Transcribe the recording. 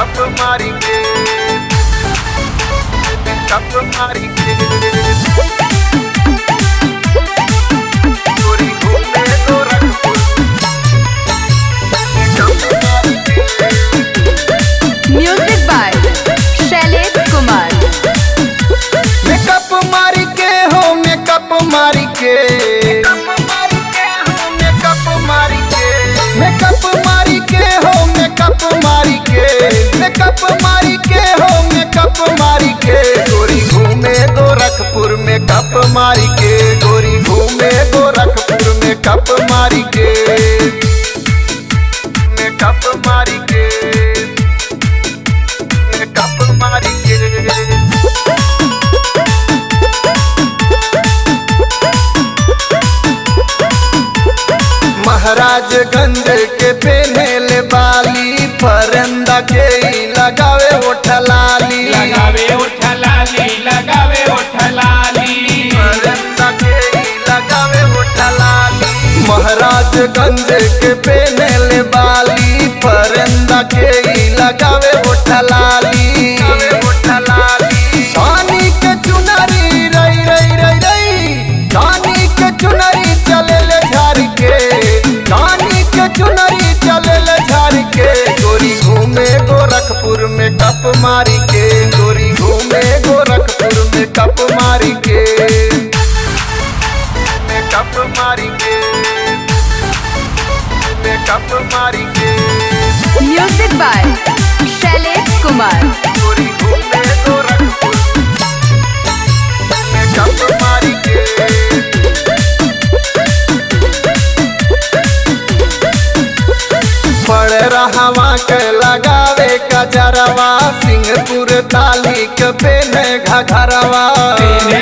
Makeup मारी के makeup मारी के गोरी घूमे गोरखपुर मेकअप मारी के। Music by Shailesh Kumar. Makeup मारी के हो मेकअप मारी के मेकअप मारी के मेकअप मारी के हो मेकअप मारी के मेकअप मारी के हो मेकअप मारी के गोरी घूमे गोरखपुर मेकअप मारी के गोरी घूमे गोरखपुर मेकअप मारी के मेकअप मारी के मेकअप मारी के। महाराजगंज के पेनेले बाली फरंदा के लगावे ओठलाली लगावे ओठलाली लगावे ओठलाली फरंदा के लगावे ओठलाली। महाराजगंज के पेनेले बाली फरंदा के लगावे ओठलाली ओठलाली। धानी के चुनरी रई रई रई रई धानी के चुनरी चले ले झार के धानी के चुनरी चले ले झार के गोरी घूमे गोरखपुर में कप मारी के गोरी घूमे गोरखपुर में कप मारी के मेकअप मारी के मेकअप मारी के म्यूजिक बाय शैलेश कुमार। गोरी घूमे गोरखपुर मेकअप मारी के। पड़ रहवा के लगावे कजरवा सिंहपुर ताली के पेने घघरवा पेने